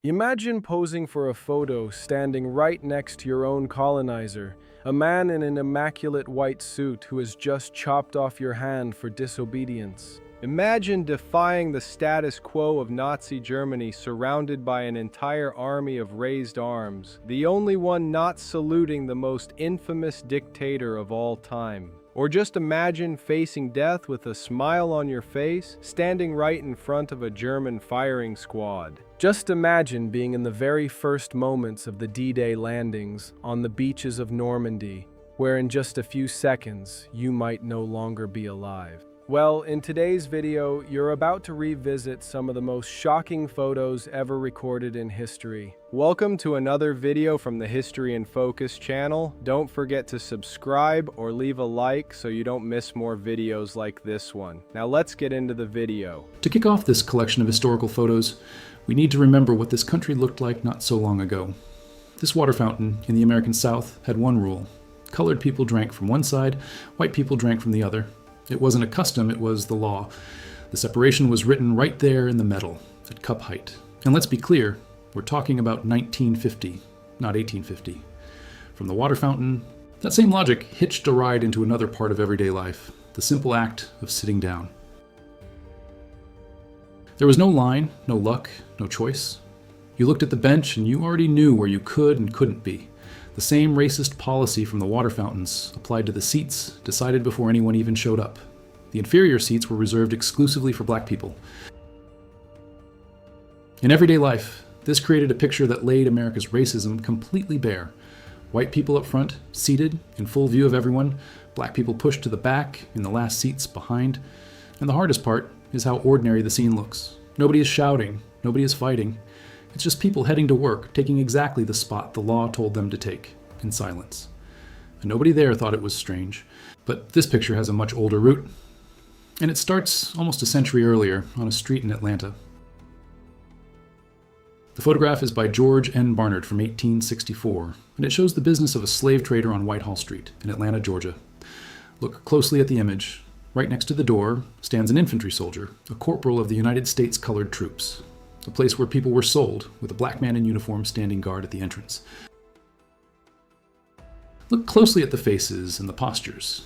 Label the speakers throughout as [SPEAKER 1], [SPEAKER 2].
[SPEAKER 1] Imagine posing for a photo standing right next to your own colonizer, a man in an immaculate white suit who has just chopped off your hand for disobedience. Imagine defying the status quo of Nazi Germany surrounded by an entire army of raised arms, the only one not saluting the most infamous dictator of all time. Or just imagine facing death with a smile on your face, standing right in front of a German firing squad. Just imagine being in the very first moments of the D-Day landings on the beaches of Normandy, where in just a few seconds you might no longer be alive. Well, in today's video, you're about to revisit some of the most shocking photos ever recorded in history. Welcome to another video from the History in Focus channel. Don't forget to subscribe or leave a like so you don't miss more videos like this one. Now let's get into the video.
[SPEAKER 2] To kick off this collection of historical photos, we need to remember what this country looked like not so long ago. This water fountain in the American South had one rule. Colored people drank from one side, white people drank from the other. It wasn't a custom, it was the law. The separation was written right there in the metal, at cup height. And let's be clear, we're talking about 1950, not 1850. From the water fountain, that same logic hitched a ride into another part of everyday life, the simple act of sitting down. There was no line, no luck, no choice. You looked at the bench and you already knew where you could and couldn't be. The same racist policy from the water fountains applied to the seats, decided before anyone even showed up. The inferior seats were reserved exclusively for black people. In everyday life, this created a picture that laid America's racism completely bare. White people up front, seated, in full view of everyone, black people pushed to the back, in the last seats behind. And the hardest part is how ordinary the scene looks. Nobody is shouting, nobody is fighting. It's just people heading to work, taking exactly the spot the law told them to take, in silence. And nobody there thought it was strange. But this picture has a much older root, and it starts almost a century earlier on a street in Atlanta. The photograph is by George N. Barnard from 1864, and it shows the business of a slave trader on Whitehall Street in Atlanta, Georgia. Look closely at the image. Right next to the door stands an infantry soldier, a corporal of the United States Colored Troops. A place where people were sold, with a black man in uniform standing guard at the entrance. Look closely at the faces and the postures.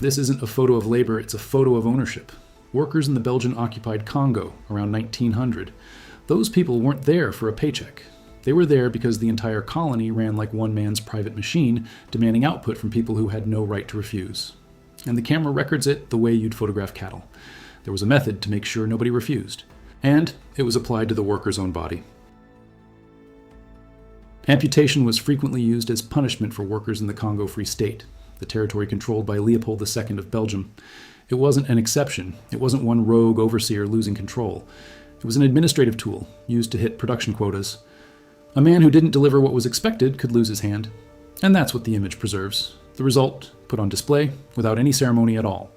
[SPEAKER 2] This isn't a photo of labor, it's a photo of ownership. Workers in the Belgian-occupied Congo around 1900. Those people weren't there for a paycheck. They were there because the entire colony ran like one man's private machine, demanding output from people who had no right to refuse. And the camera records it the way you'd photograph cattle. There was a method to make sure nobody refused. And it was applied to the worker's own body. Amputation was frequently used as punishment for workers in the Congo Free State, the territory controlled by Leopold II of Belgium. It wasn't an exception. It wasn't one rogue overseer losing control. It was an administrative tool used to hit production quotas. A man who didn't deliver what was expected could lose his hand. And that's what the image preserves. The result, put on display without any ceremony at all.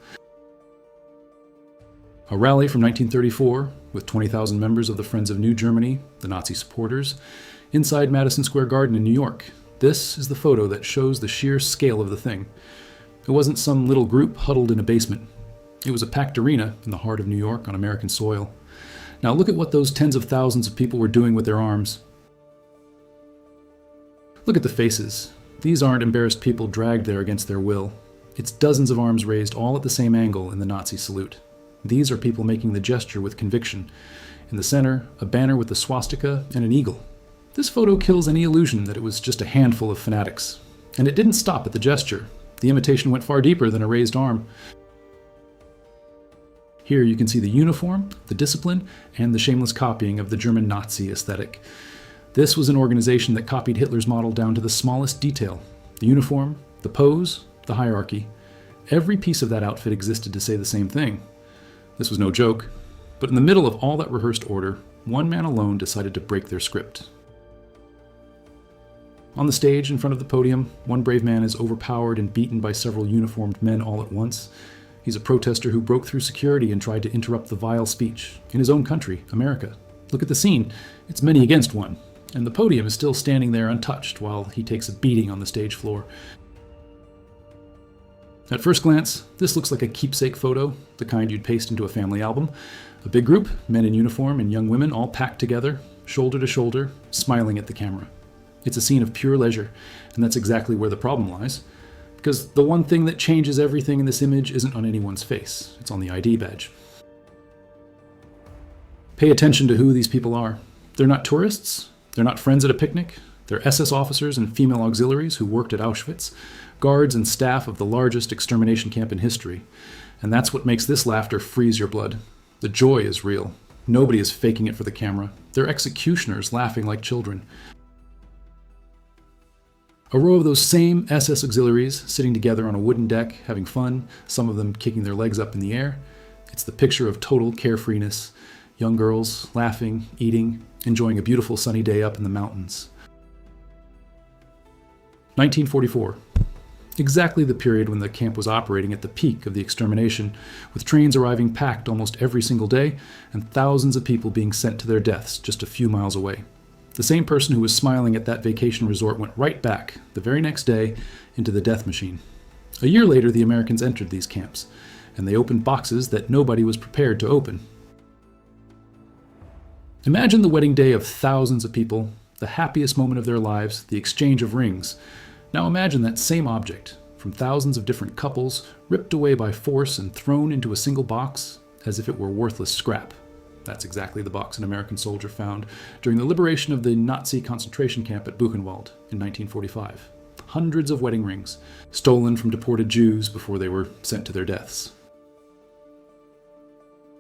[SPEAKER 2] A rally from 1934, with 20,000 members of the Friends of New Germany, the Nazi supporters, inside Madison Square Garden in New York. This is the photo that shows the sheer scale of the thing. It wasn't some little group huddled in a basement. It was a packed arena in the heart of New York on American soil. Now look at what those tens of thousands of people were doing with their arms. Look at the faces. These aren't embarrassed people dragged there against their will. It's dozens of arms raised all at the same angle in the Nazi salute. These are people making the gesture with conviction. In the center, a banner with the swastika and an eagle. This photo kills any illusion that it was just a handful of fanatics. And it didn't stop at the gesture. The imitation went far deeper than a raised arm. Here you can see the uniform, the discipline, and the shameless copying of the German Nazi aesthetic. This was an organization that copied Hitler's model down to the smallest detail. The uniform, the pose, the hierarchy. Every piece of that outfit existed to say the same thing. This was no joke, but in the middle of all that rehearsed order, one man alone decided to break their script. On the stage in front of the podium, one brave man is overpowered and beaten by several uniformed men all at once. He's a protester who broke through security and tried to interrupt the vile speech in his own country, America. Look at the scene. It's many against one, and the podium is still standing there untouched while he takes a beating on the stage floor. At first glance, this looks like a keepsake photo, the kind you'd paste into a family album. A big group, men in uniform and young women all packed together, shoulder to shoulder, smiling at the camera. It's a scene of pure leisure, and that's exactly where the problem lies. Because the one thing that changes everything in this image isn't on anyone's face, it's on the ID badge. Pay attention to who these people are. They're not tourists, they're not friends at a picnic, they're SS officers and female auxiliaries who worked at Auschwitz, guards and staff of the largest extermination camp in history. And that's what makes this laughter freeze your blood. The joy is real. Nobody is faking it for the camera. They're executioners laughing like children. A row of those same SS auxiliaries sitting together on a wooden deck, having fun, some of them kicking their legs up in the air. It's the picture of total carefreeness. Young girls laughing, eating, enjoying a beautiful sunny day up in the mountains. 1944. Exactly the period when the camp was operating at the peak of the extermination, with trains arriving packed almost every single day and thousands of people being sent to their deaths just a few miles away. The same person who was smiling at that vacation resort went right back, the very next day, into the death machine. A year later, the Americans entered these camps, and they opened boxes that nobody was prepared to open. Imagine the wedding day of thousands of people, the happiest moment of their lives, the exchange of rings. Now imagine that same object, from thousands of different couples, ripped away by force and thrown into a single box as if it were worthless scrap. That's exactly the box an American soldier found during the liberation of the Nazi concentration camp at Buchenwald in 1945. Hundreds of wedding rings, stolen from deported Jews before they were sent to their deaths.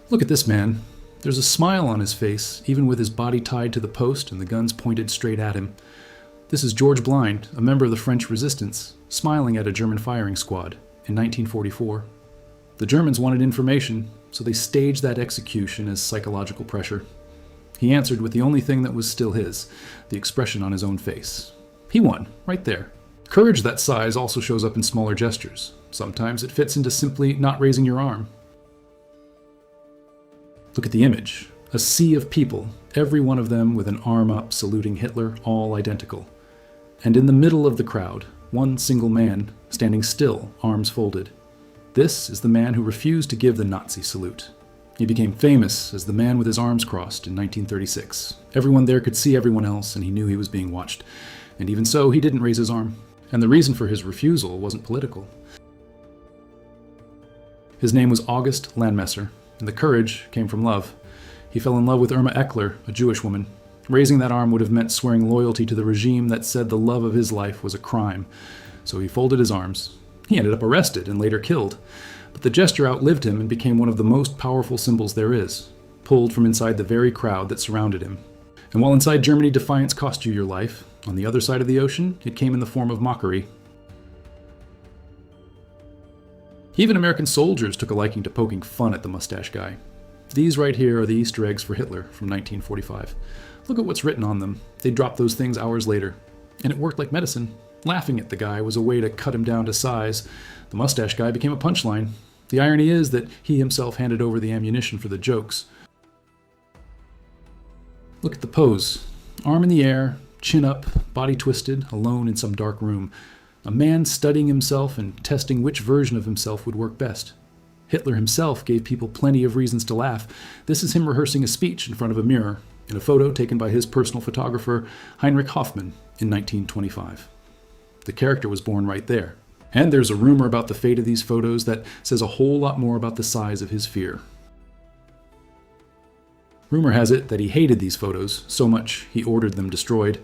[SPEAKER 2] Look at this man. There's a smile on his face, even with his body tied to the post and the guns pointed straight at him. This is George Blind, a member of the French resistance, smiling at a German firing squad in 1944. The Germans wanted information, so they staged that execution as psychological pressure. He answered with the only thing that was still his, the expression on his own face. He won, right there. Courage that size also shows up in smaller gestures. Sometimes it fits into simply not raising your arm. Look at the image. A sea of people, every one of them with an arm up saluting Hitler, all identical. And in the middle of the crowd, one single man, standing still, arms folded. This is the man who refused to give the Nazi salute. He became famous as the man with his arms crossed in 1936. Everyone there could see everyone else, and he knew he was being watched. And even so, he didn't raise his arm. And the reason for his refusal wasn't political. His name was August Landmesser, and the courage came from love. He fell in love with Irma Eckler, a Jewish woman. Raising that arm would have meant swearing loyalty to the regime that said the love of his life was a crime. So he folded his arms. He ended up arrested and later killed. But the gesture outlived him and became one of the most powerful symbols there is, pulled from inside the very crowd that surrounded him. And while inside Germany defiance cost you your life, on the other side of the ocean, it came in the form of mockery. Even American soldiers took a liking to poking fun at the mustache guy. These right here are the Easter eggs for Hitler from 1945. Look at what's written on them. They dropped those things hours later. And it worked like medicine. Laughing at the guy was a way to cut him down to size. The mustache guy became a punchline. The irony is that he himself handed over the ammunition for the jokes. Look at the pose. Arm in the air, chin up, body twisted, alone in some dark room. A man studying himself and testing which version of himself would work best. Hitler himself gave people plenty of reasons to laugh. This is him rehearsing a speech in front of a mirror, in a photo taken by his personal photographer, Heinrich Hoffmann, in 1925. The character was born right there. And there's a rumor about the fate of these photos that says a whole lot more about the size of his fear. Rumor has it that he hated these photos so much he ordered them destroyed.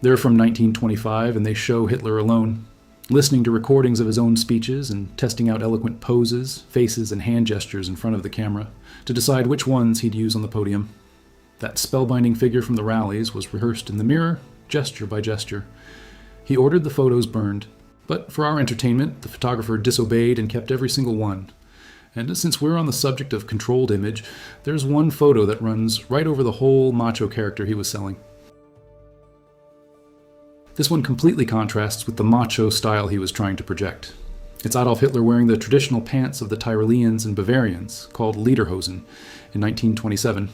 [SPEAKER 2] They're from 1925 and they show Hitler alone, listening to recordings of his own speeches and testing out eloquent poses, faces, and hand gestures in front of the camera to decide which ones he'd use on the podium. That spellbinding figure from the rallies was rehearsed in the mirror, gesture by gesture. He ordered the photos burned, but for our entertainment, the photographer disobeyed and kept every single one. And since we're on the subject of controlled image, there's one photo that runs right over the whole macho character he was selling. This one completely contrasts with the macho style he was trying to project. It's Adolf Hitler wearing the traditional pants of the Tyroleans and Bavarians, called lederhosen, in 1927.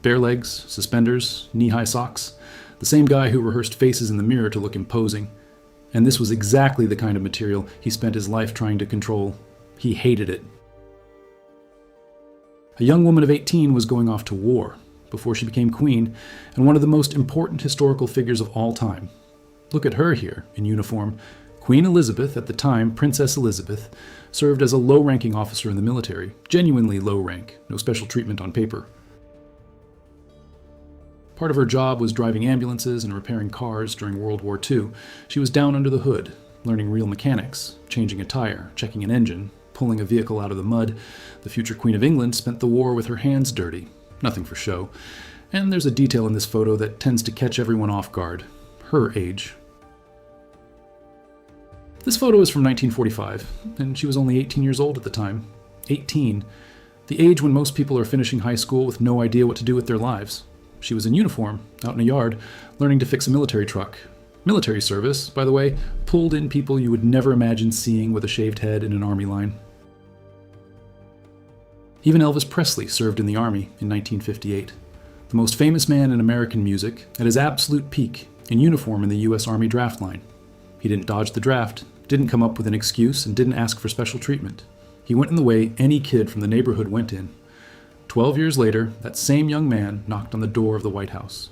[SPEAKER 2] Bare legs, suspenders, knee-high socks. The same guy who rehearsed faces in the mirror to look imposing. And this was exactly the kind of material he spent his life trying to control. He hated it. A young woman of 18 was going off to war, before she became queen, and one of the most important historical figures of all time. Look at her here, in uniform. Queen Elizabeth, at the time Princess Elizabeth, served as a low-ranking officer in the military, genuinely low rank, no special treatment on paper. Part of her job was driving ambulances and repairing cars during World War II. She was down under the hood, learning real mechanics, changing a tire, checking an engine, pulling a vehicle out of the mud. The future Queen of England spent the war with her hands dirty, nothing for show. And there's a detail in this photo that tends to catch everyone off guard: her age. This photo is from 1945, and she was only 18 years old at the time. 18. The age when most people are finishing high school with no idea what to do with their lives. She was in uniform, out in a yard, learning to fix a military truck. Military service, by the way, pulled in people you would never imagine seeing with a shaved head in an army line. Even Elvis Presley served in the army in 1958. The most famous man in American music, at his absolute peak, in uniform in the U.S. Army draft line. He didn't dodge the draft, didn't come up with an excuse, and didn't ask for special treatment. He went in the way any kid from the neighborhood went in. 12 years later, that same young man knocked on the door of the White House.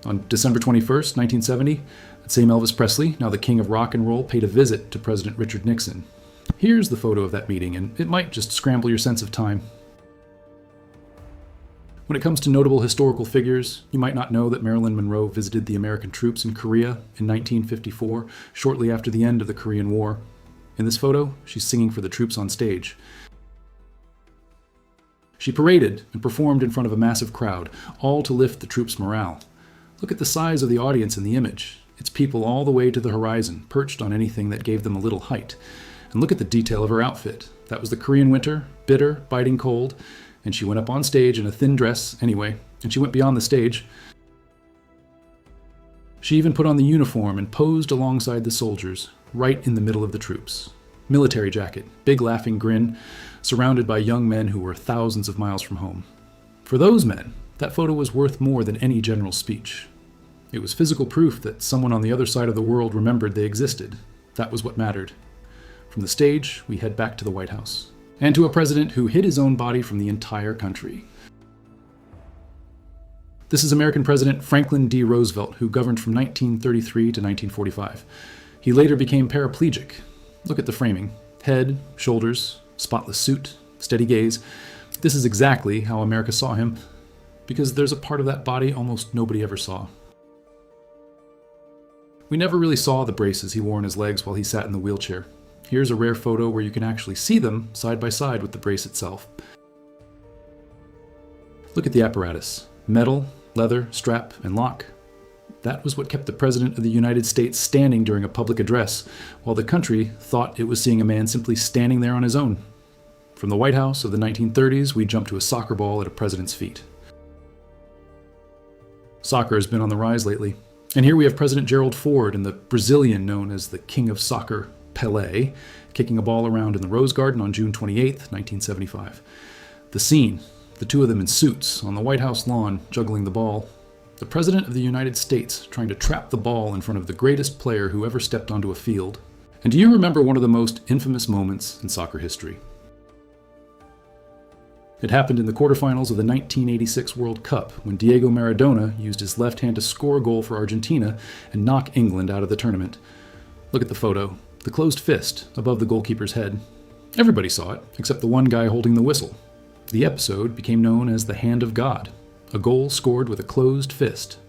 [SPEAKER 2] On December 21st, 1970, that same Elvis Presley, now the king of rock and roll, paid a visit to President Richard Nixon. Here's the photo of that meeting, and it might just scramble your sense of time. When it comes to notable historical figures, you might not know that Marilyn Monroe visited the American troops in Korea in 1954, shortly after the end of the Korean War. In this photo, she's singing for the troops on stage. She paraded and performed in front of a massive crowd, all to lift the troops' morale. Look at the size of the audience in the image. It's people all the way to the horizon, perched on anything that gave them a little height. And look at the detail of her outfit. That was the Korean winter, bitter, biting cold, and she went up on stage in a thin dress anyway, and she went beyond the stage. She even put on the uniform and posed alongside the soldiers, right in the middle of the troops. Military jacket, big laughing grin, surrounded by young men who were thousands of miles from home. For those men, that photo was worth more than any general speech. It was physical proof that someone on the other side of the world remembered they existed. That was what mattered. From the stage, we head back to the White House, and to a president who hid his own body from the entire country. This is American President Franklin D. Roosevelt, who governed from 1933 to 1945. He later became paraplegic. Look at the framing. Head, shoulders, spotless suit, steady gaze. This is exactly how America saw him, because there's a part of that body almost nobody ever saw. We never really saw the braces he wore on his legs while he sat in the wheelchair. Here's a rare photo where you can actually see them side by side with the brace itself. Look at the apparatus. Metal, leather, strap, and lock. That was what kept the President of the United States standing during a public address, while the country thought it was seeing a man simply standing there on his own. From the White House of the 1930s, we jump to a soccer ball at a president's feet. Soccer has been on the rise lately, and here we have President Gerald Ford and the Brazilian known as the King of Soccer, Pelé, kicking a ball around in the Rose Garden on June 28, 1975. The scene, the two of them in suits on the White House lawn juggling the ball. The President of the United States trying to trap the ball in front of the greatest player who ever stepped onto a field. And do you remember one of the most infamous moments in soccer history? It happened in the quarterfinals of the 1986 World Cup when Diego Maradona used his left hand to score a goal for Argentina and knock England out of the tournament. Look at the photo, the closed fist above the goalkeeper's head. Everybody saw it, except the one guy holding the whistle. The episode became known as the Hand of God, a goal scored with a closed fist.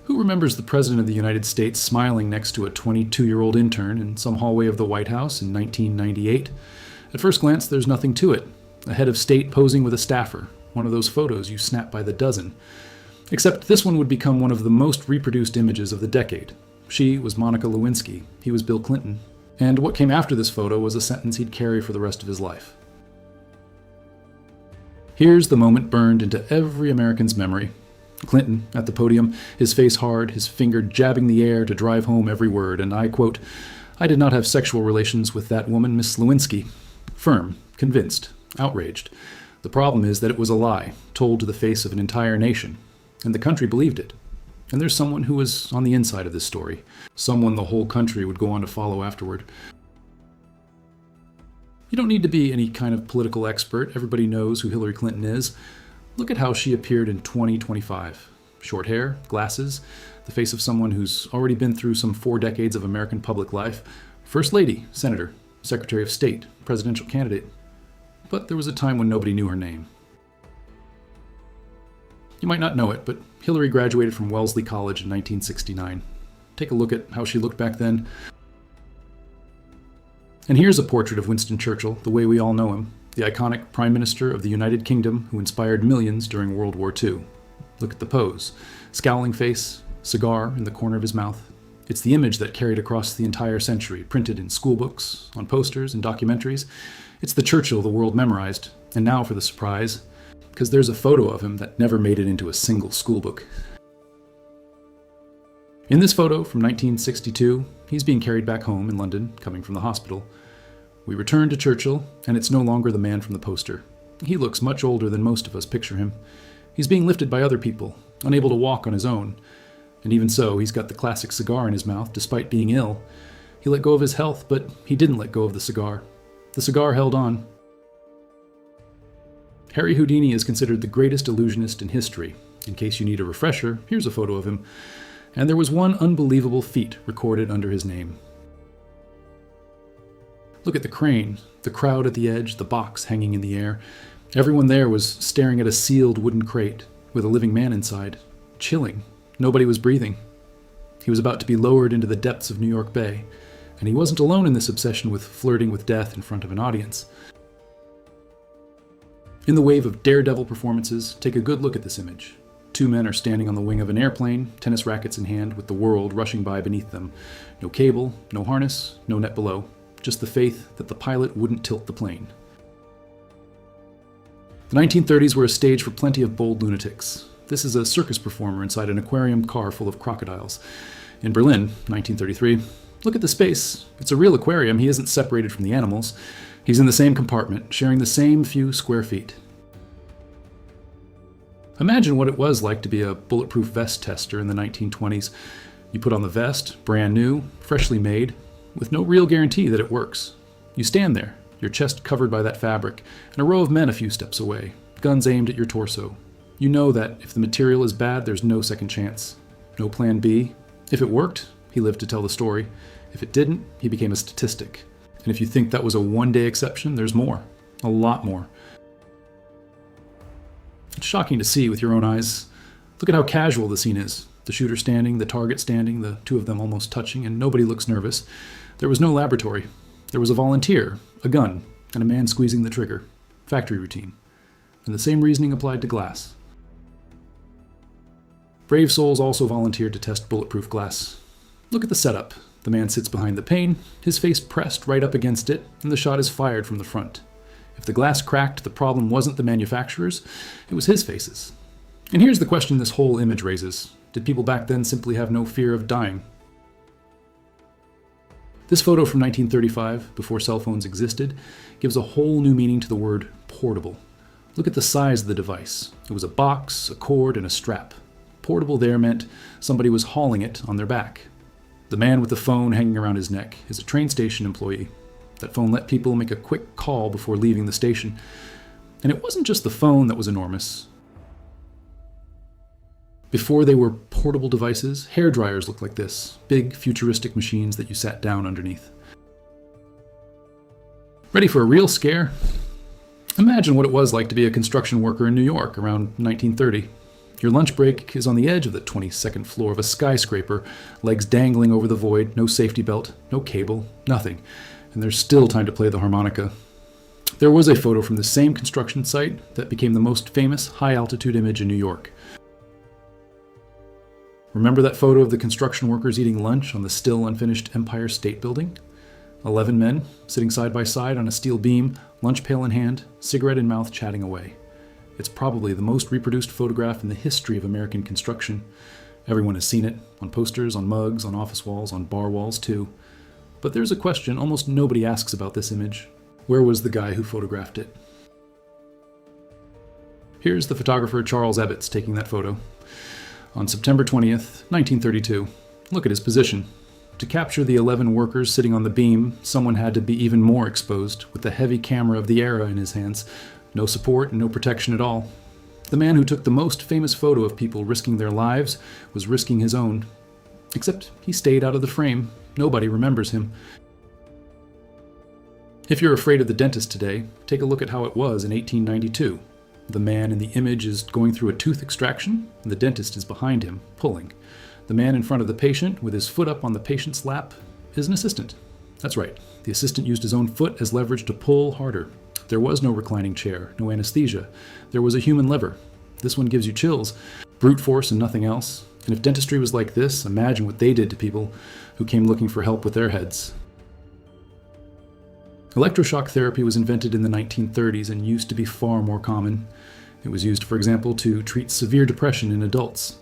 [SPEAKER 2] Who remembers the President of the United States smiling next to a 22-year-old intern in some hallway of the White House in 1998? At first glance, there's nothing to it. A head of state posing with a staffer, one of those photos you snap by the dozen. Except this one would become one of the most reproduced images of the decade. She was Monica Lewinsky, he was Bill Clinton. And what came after this photo was a sentence he'd carry for the rest of his life. Here's the moment burned into every American's memory. Clinton, at the podium, his face hard, his finger jabbing the air to drive home every word, and I quote, "I did not have sexual relations with that woman, Miss Lewinsky." Firm, convinced, outraged. The problem is that it was a lie, told to the face of an entire nation, and the country believed it. And there's someone who was on the inside of this story, someone the whole country would go on to follow afterward. You don't need to be any kind of political expert. Everybody knows who Hillary Clinton is. Look at how she appeared in 2025. Short hair, glasses, the face of someone who's already been through some 4 decades of American public life. First Lady, Senator, Secretary of State, presidential candidate. But there was a time when nobody knew her name. You might not know it, but Hillary graduated from Wellesley College in 1969. Take a look at how she looked back then. And here's a portrait of Winston Churchill, the way we all know him, the iconic Prime Minister of the United Kingdom who inspired millions during World War II. Look at the pose. Scowling face, cigar in the corner of his mouth. It's the image that carried across the entire century, printed in schoolbooks, on posters, and documentaries. It's the Churchill the world memorized. And now for the surprise, because there's a photo of him that never made it into a single schoolbook. In this photo from 1962, he's being carried back home in London, coming from the hospital. We return to Churchill, and it's no longer the man from the poster. He looks much older than most of us picture him. He's being lifted by other people, unable to walk on his own. And even so, he's got the classic cigar in his mouth, despite being ill. He let go of his health, but he didn't let go of the cigar. The cigar held on. Harry Houdini is considered the greatest illusionist in history. In case you need a refresher, here's a photo of him. And there was one unbelievable feat recorded under his name. Look at the crane, the crowd at the edge, the box hanging in the air. Everyone there was staring at a sealed wooden crate with a living man inside. Chilling. Nobody was breathing. He was about to be lowered into the depths of New York Bay. And he wasn't alone in this obsession with flirting with death in front of an audience. In the wave of daredevil performances, take a good look at this image. 2 men are standing on the wing of an airplane, tennis rackets in hand, with the world rushing by beneath them. No cable, no harness, no net below. Just the faith that the pilot wouldn't tilt the plane. The 1930s were a stage for plenty of bold lunatics. This is a circus performer inside an aquarium car full of crocodiles. In Berlin, 1933, look at the space. It's a real aquarium. He isn't separated from the animals. He's in the same compartment, sharing the same few square feet. Imagine what it was like to be a bulletproof vest tester in the 1920s. You put on the vest, brand new, freshly made, with no real guarantee that it works. You stand there, your chest covered by that fabric, and a row of men a few steps away, guns aimed at your torso. You know that if the material is bad, there's no second chance. No plan B. If it worked, he lived to tell the story. If it didn't, he became a statistic. And if you think that was a one-day exception, there's more. A lot more. It's shocking to see with your own eyes. Look at how casual the scene is. The shooter standing, the target standing, the 2 of them almost touching, and nobody looks nervous. There was no laboratory. There was a volunteer, a gun, and a man squeezing the trigger. Factory routine. And the same reasoning applied to glass. Brave souls also volunteered to test bulletproof glass. Look at the setup. The man sits behind the pane, his face pressed right up against it, and the shot is fired from the front. If the glass cracked, the problem wasn't the manufacturer's, it was his face's. And here's the question this whole image raises. Did people back then simply have no fear of dying? This photo from 1935, before cell phones existed, gives a whole new meaning to the word portable. Look at the size of the device. It was a box, a cord, and a strap. Portable there meant somebody was hauling it on their back. The man with the phone hanging around his neck is a train station employee. That phone let people make a quick call before leaving the station. And it wasn't just the phone that was enormous. Before they were portable devices, hair dryers looked like this, big futuristic machines that you sat down underneath. Ready for a real scare? Imagine what it was like to be a construction worker in New York around 1930. Your lunch break is on the edge of the 22nd floor of a skyscraper, legs dangling over the void, no safety belt, no cable, nothing. And there's still time to play the harmonica. There was a photo from the same construction site that became the most famous high-altitude image in New York. Remember that photo of the construction workers eating lunch on the still unfinished Empire State Building? 11 men, sitting side by side on a steel beam, lunch pail in hand, cigarette in mouth, chatting away. It's probably the most reproduced photograph in the history of American construction. Everyone has seen it, on posters, on mugs, on office walls, on bar walls too. But there's a question almost nobody asks about this image. Where was the guy who photographed it? Here's the photographer Charles Ebbets taking that photo. On September 20th, 1932. Look at his position. To capture the 11 workers sitting on the beam, someone had to be even more exposed, with the heavy camera of the era in his hands. No support and no protection at all. The man who took the most famous photo of people risking their lives was risking his own. Except he stayed out of the frame. Nobody remembers him. If you're afraid of the dentist today, take a look at how it was in 1892. The man in the image is going through a tooth extraction, and the dentist is behind him, pulling. The man in front of the patient, with his foot up on the patient's lap, is an assistant. That's right, the assistant used his own foot as leverage to pull harder. There was no reclining chair, no anesthesia. There was a human lever. This one gives you chills. Brute force and nothing else. And if dentistry was like this, imagine what they did to people who came looking for help with their heads. Electroshock therapy was invented in the 1930s and used to be far more common. It was used, for example, to treat severe depression in adults.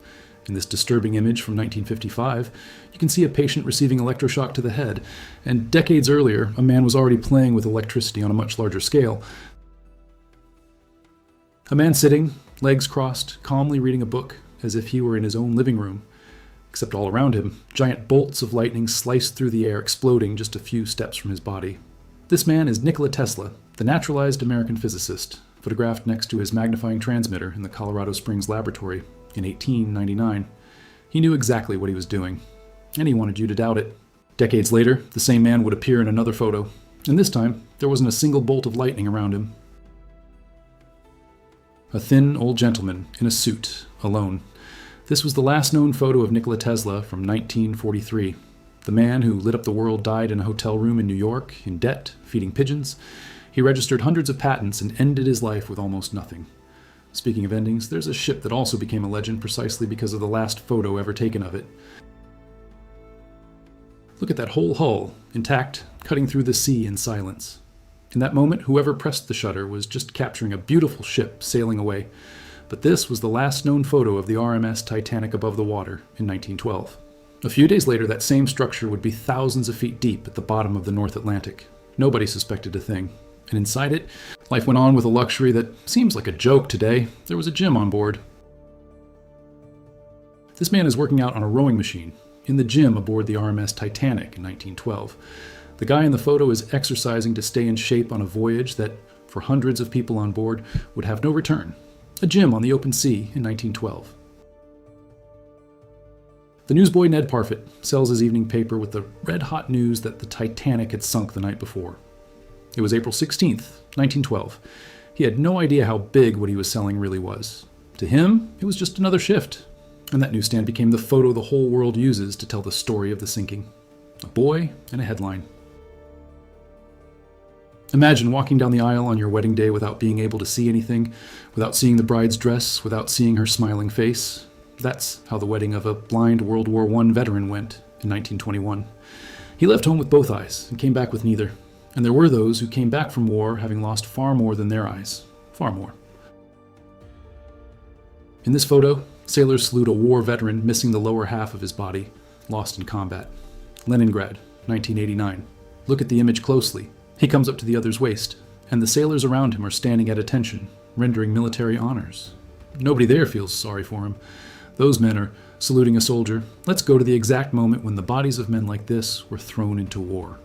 [SPEAKER 2] In this disturbing image from 1955, you can see a patient receiving electroshock to the head, and decades earlier, a man was already playing with electricity on a much larger scale. A man sitting, legs crossed, calmly reading a book, as if he were in his own living room. Except all around him, giant bolts of lightning sliced through the air, exploding just a few steps from his body. This man is Nikola Tesla, the naturalized American physicist, photographed next to his magnifying transmitter in the Colorado Springs laboratory in 1899. He knew exactly what he was doing, and he wanted you to doubt it. Decades later, the same man would appear in another photo, and this time, there wasn't a single bolt of lightning around him. A thin old gentleman in a suit, alone. This was the last known photo of Nikola Tesla from 1943. The man who lit up the world died in a hotel room in New York, in debt, feeding pigeons. He registered hundreds of patents and ended his life with almost nothing. Speaking of endings, there's a ship that also became a legend precisely because of the last photo ever taken of it. Look at that whole hull, intact, cutting through the sea in silence. In that moment, whoever pressed the shutter was just capturing a beautiful ship sailing away. But this was the last known photo of the RMS Titanic above the water in 1912. A few days later, that same structure would be thousands of feet deep at the bottom of the North Atlantic. Nobody suspected a thing. And inside it, life went on with a luxury that seems like a joke today. There was a gym on board. This man is working out on a rowing machine in the gym aboard the RMS Titanic in 1912. The guy in the photo is exercising to stay in shape on a voyage that, for hundreds of people on board, would have no return. A gym on the open sea in 1912. The newsboy Ned Parfit sells his evening paper with the red-hot news that the Titanic had sunk the night before. It was April 16th, 1912. He had no idea how big what he was selling really was. To him, it was just another shift. And that newsstand became the photo the whole world uses to tell the story of the sinking. A boy and a headline. Imagine walking down the aisle on your wedding day without being able to see anything, without seeing the bride's dress, without seeing her smiling face. That's how the wedding of a blind World War I veteran went in 1921. He left home with both eyes and came back with neither. And there were those who came back from war having lost far more than their eyes. Far more. In this photo, sailors salute a war veteran missing the lower half of his body, lost in combat. Leningrad, 1989. Look at the image closely. He comes up to the other's waist, and the sailors around him are standing at attention, rendering military honors. Nobody there feels sorry for him. Those men are saluting a soldier. Let's go to the exact moment when the bodies of men like this were thrown into war.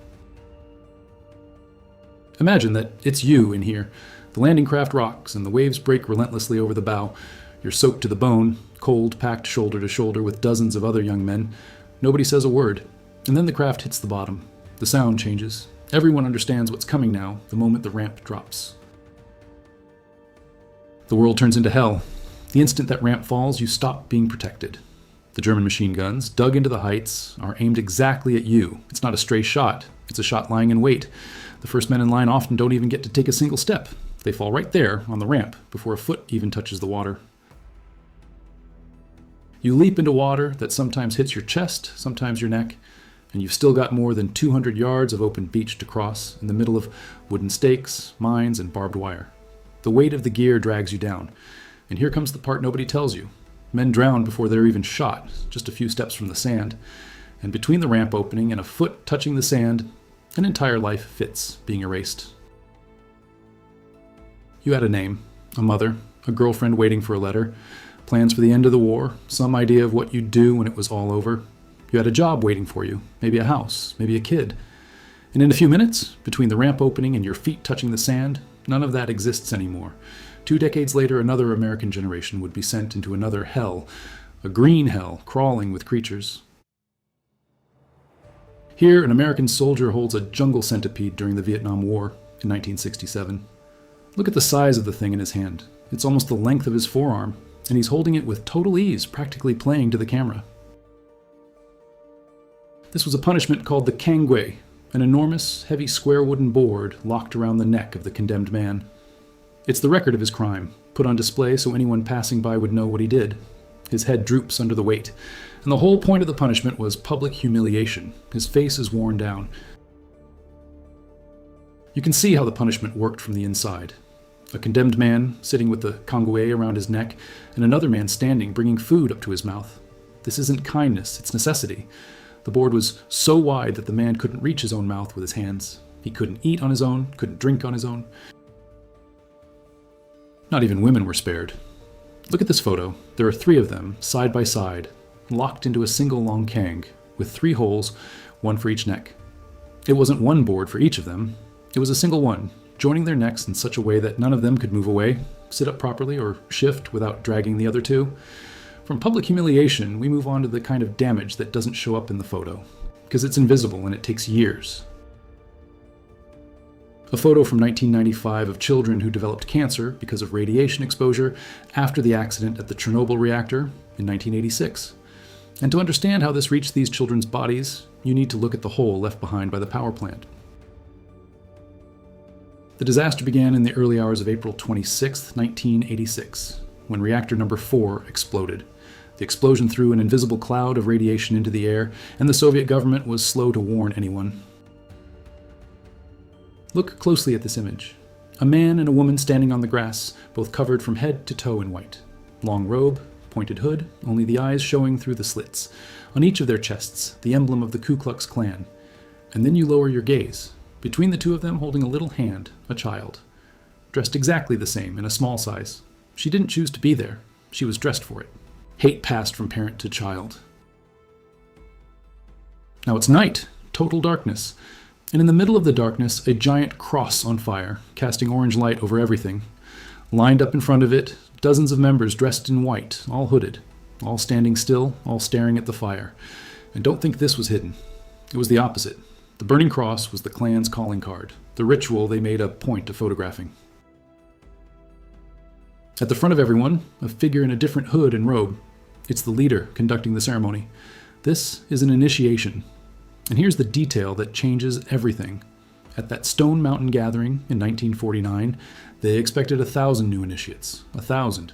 [SPEAKER 2] Imagine that it's you in here. The landing craft rocks and the waves break relentlessly over the bow. You're soaked to the bone, cold, packed shoulder to shoulder with dozens of other young men. Nobody says a word. And then the craft hits the bottom. The sound changes. Everyone understands what's coming now, the moment the ramp drops. The world turns into hell. The instant that ramp falls, you stop being protected. The German machine guns, dug into the heights, are aimed exactly at you. It's not a stray shot. It's a shot lying in wait. The first men in line often don't even get to take a single step. They fall right there on the ramp before a foot even touches the water. You leap into water that sometimes hits your chest, sometimes your neck, and you've still got more than 200 yards of open beach to cross in the middle of wooden stakes, mines, and barbed wire. The weight of the gear drags you down. And here comes the part nobody tells you. Men drown before they're even shot, just a few steps from the sand. And between the ramp opening and a foot touching the sand, an entire life fits being erased. You had a name, a mother, a girlfriend waiting for a letter, plans for the end of the war, some idea of what you'd do when it was all over. You had a job waiting for you, maybe a house, maybe a kid. And in a few minutes, between the ramp opening and your feet touching the sand, none of that exists anymore. 2 decades later, another American generation would be sent into another hell, a green hell crawling with creatures. Here, an American soldier holds a jungle centipede during the Vietnam War in 1967. Look at the size of the thing in his hand. It's almost the length of his forearm, and he's holding it with total ease, practically playing to the camera. This was a punishment called the cangwe, an enormous, heavy square wooden board locked around the neck of the condemned man. It's the record of his crime, put on display so anyone passing by would know what he did. His head droops under the weight, and the whole point of the punishment was public humiliation. His face is worn down. You can see how the punishment worked from the inside. A condemned man sitting with the cangwe around his neck, and another man standing, bringing food up to his mouth. This isn't kindness, it's necessity. The board was so wide that the man couldn't reach his own mouth with his hands. He couldn't eat on his own, couldn't drink on his own. Not even women were spared. Look at this photo. There are 3 of them, side by side, locked into a single long kang, with 3 holes, 1 for each neck. It wasn't one board for each of them. It was a single one, joining their necks in such a way that none of them could move away, sit up properly, or shift without dragging the other 2. From public humiliation, we move on to the kind of damage that doesn't show up in the photo, because it's invisible and it takes years. A photo from 1995 of children who developed cancer because of radiation exposure after the accident at the Chernobyl reactor in 1986. And to understand how this reached these children's bodies, you need to look at the hole left behind by the power plant. The disaster began in the early hours of April 26, 1986, when reactor number 4 exploded. The explosion threw an invisible cloud of radiation into the air, and the Soviet government was slow to warn anyone. Look closely at this image. A man and a woman standing on the grass, both covered from head to toe in white. Long robe, pointed hood, only the eyes showing through the slits. On each of their chests, the emblem of the Ku Klux Klan. And then you lower your gaze. Between the 2 of them holding a little hand, a child. Dressed exactly the same, in a small size. She didn't choose to be there. She was dressed for it. Hate passed from parent to child. Now it's night, total darkness. And in the middle of the darkness, a giant cross on fire, casting orange light over everything. Lined up in front of it, dozens of members dressed in white, all hooded, all standing still, all staring at the fire. And don't think this was hidden. It was the opposite. The burning cross was the Klan's calling card, the ritual they made a point of photographing. At the front of everyone, a figure in a different hood and robe. It's the leader conducting the ceremony. This is an initiation. And here's the detail that changes everything. At that Stone Mountain gathering in 1949, they expected 1,000 new initiates. 1,000.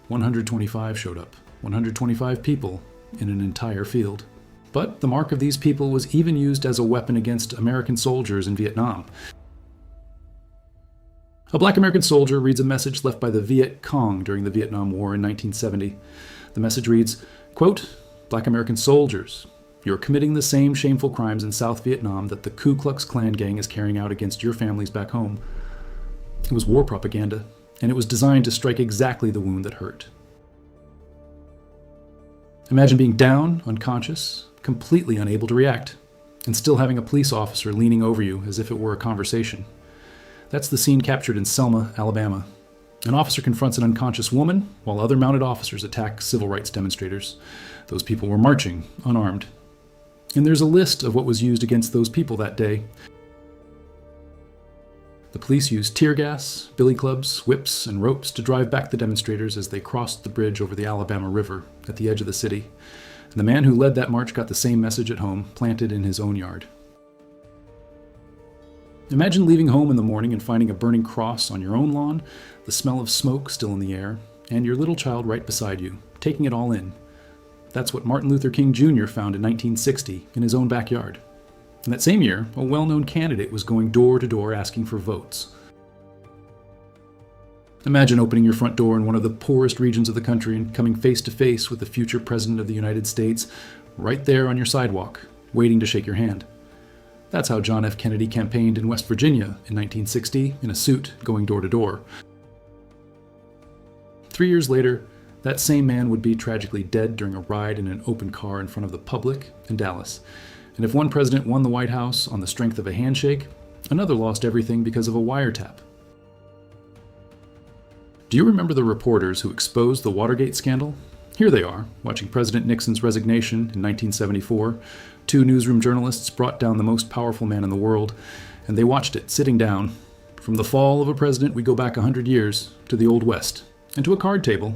[SPEAKER 2] 125 showed up. 125 people in an entire field. But the mark of these people was even used as a weapon against American soldiers in Vietnam. A black American soldier reads a message left by the Viet Cong during the Vietnam War in 1970. The message reads, quote, "Black American soldiers, you are committing the same shameful crimes in South Vietnam that the Ku Klux Klan gang is carrying out against your families back home." It was war propaganda, and it was designed to strike exactly the wound that hurt. Imagine being down, unconscious, completely unable to react, and still having a police officer leaning over you as if it were a conversation. That's the scene captured in Selma, Alabama. An officer confronts an unconscious woman, while other mounted officers attack civil rights demonstrators. Those people were marching, unarmed. And there's a list of what was used against those people that day. The police used tear gas, billy clubs, whips, and ropes to drive back the demonstrators as they crossed the bridge over the Alabama River at the edge of the city. And the man who led that march got the same message at home, planted in his own yard. Imagine leaving home in the morning and finding a burning cross on your own lawn, the smell of smoke still in the air, and your little child right beside you, taking it all in. That's what Martin Luther King Jr. found in 1960 in his own backyard. And that same year, a well-known candidate was going door to door asking for votes. Imagine opening your front door in one of the poorest regions of the country and coming face to face with the future President of the United States right there on your sidewalk, waiting to shake your hand. That's how John F. Kennedy campaigned in West Virginia in 1960 in a suit, going door to door. 3 years later, That same man would be tragically dead during a ride in an open car in front of the public in Dallas. And if one president won the White House on the strength of a handshake, another lost everything because of a wiretap. Do you remember the reporters who exposed the Watergate scandal? Here they are, watching President Nixon's resignation in 1974. Two newsroom journalists brought down the most powerful man in the world, and they watched it sitting down. From the fall of a president, we go back 100 years to the Old West, and to a card table.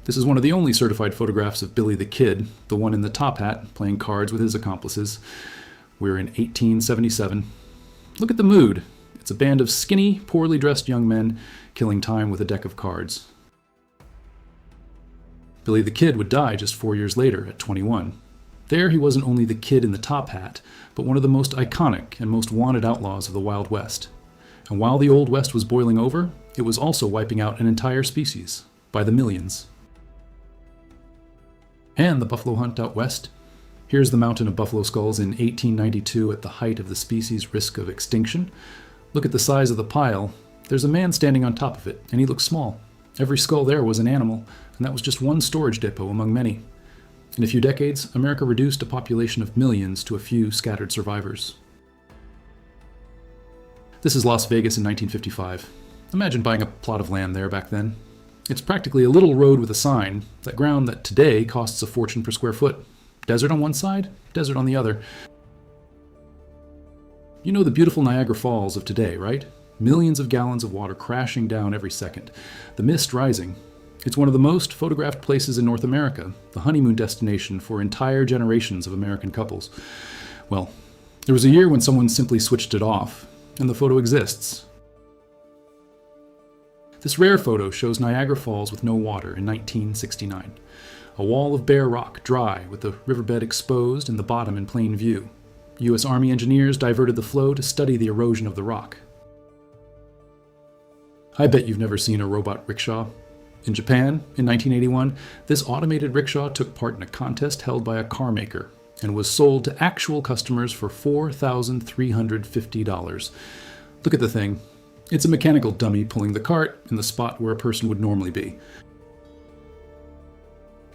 [SPEAKER 2] This is one of the only certified photographs of Billy the Kid, the one in the top hat, playing cards with his accomplices. We're in 1877. Look at the mood. It's a band of skinny, poorly dressed young men killing time with a deck of cards. Billy the Kid would die just 4 years later, at 21. There he wasn't only the kid in the top hat, but one of the most iconic and most wanted outlaws of the Wild West. And while the Old West was boiling over, it was also wiping out an entire species, by the millions. And the buffalo hunt out west. Here's the mountain of buffalo skulls in 1892 at the height of the species' risk of extinction. Look at the size of the pile. There's a man standing on top of it, and he looks small. Every skull there was an animal, and that was just one storage depot among many. In a few decades, America reduced a population of millions to a few scattered survivors. This is Las Vegas in 1955. Imagine buying a plot of land there back then. It's practically a little road with a sign, that ground that today costs a fortune per square foot. Desert on one side, desert on the other. You know the beautiful Niagara Falls of today, right? Millions of gallons of water crashing down every second. The mist rising. It's one of the most photographed places in North America, the honeymoon destination for entire generations of American couples. Well, there was a year when someone simply switched it off, and the photo exists. This rare photo shows Niagara Falls with no water in 1969. A wall of bare rock, dry, with the riverbed exposed and the bottom in plain view. U.S. Army engineers diverted the flow to study the erosion of the rock. I bet you've never seen a robot rickshaw. In Japan, in 1981, this automated rickshaw took part in a contest held by a car maker and was sold to actual customers for $4,350. Look at the thing. It's a mechanical dummy pulling the cart in the spot where a person would normally be.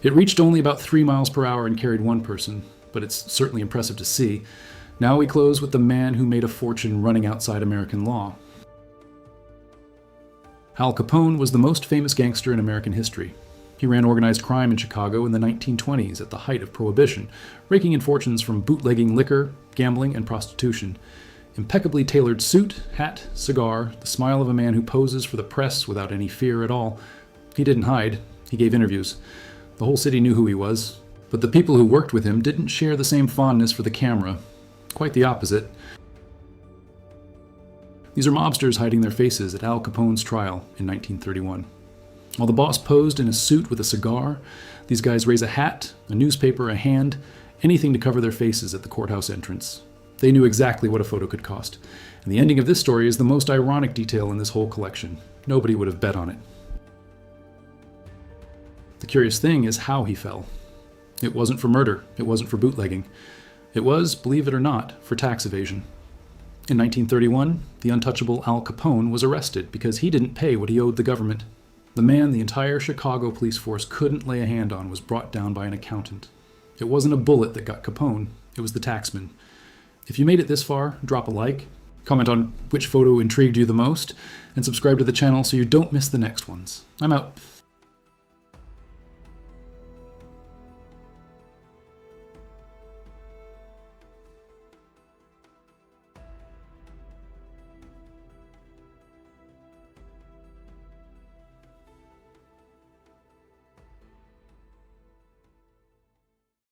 [SPEAKER 2] It reached only about 3 miles per hour and carried one person, but it's certainly impressive to see. Now we close with the man who made a fortune running outside American law. Al Capone was the most famous gangster in American history. He ran organized crime in Chicago in the 1920s at the height of Prohibition, raking in fortunes from bootlegging liquor, gambling, and prostitution. Impeccably tailored suit, hat, cigar, the smile of a man who poses for the press without any fear at all. He didn't hide. He gave interviews. The whole city knew who he was. But the people who worked with him didn't share the same fondness for the camera. Quite the opposite. These are mobsters hiding their faces at Al Capone's trial in 1931. While the boss posed in a suit with a cigar, these guys raise a hat, a newspaper, a hand, anything to cover their faces at the courthouse entrance. They knew exactly what a photo could cost. And the ending of this story is the most ironic detail in this whole collection. Nobody would have bet on it. The curious thing is how he fell. It wasn't for murder. It wasn't for bootlegging. It was, believe it or not, for tax evasion. In 1931, the untouchable Al Capone was arrested because he didn't pay what he owed the government. The man the entire Chicago police force couldn't lay a hand on was brought down by an accountant. It wasn't a bullet that got Capone. It was the taxman. If you made it this far, drop a like, comment on which photo intrigued you the most, and subscribe to the channel so you don't miss the next ones. I'm out.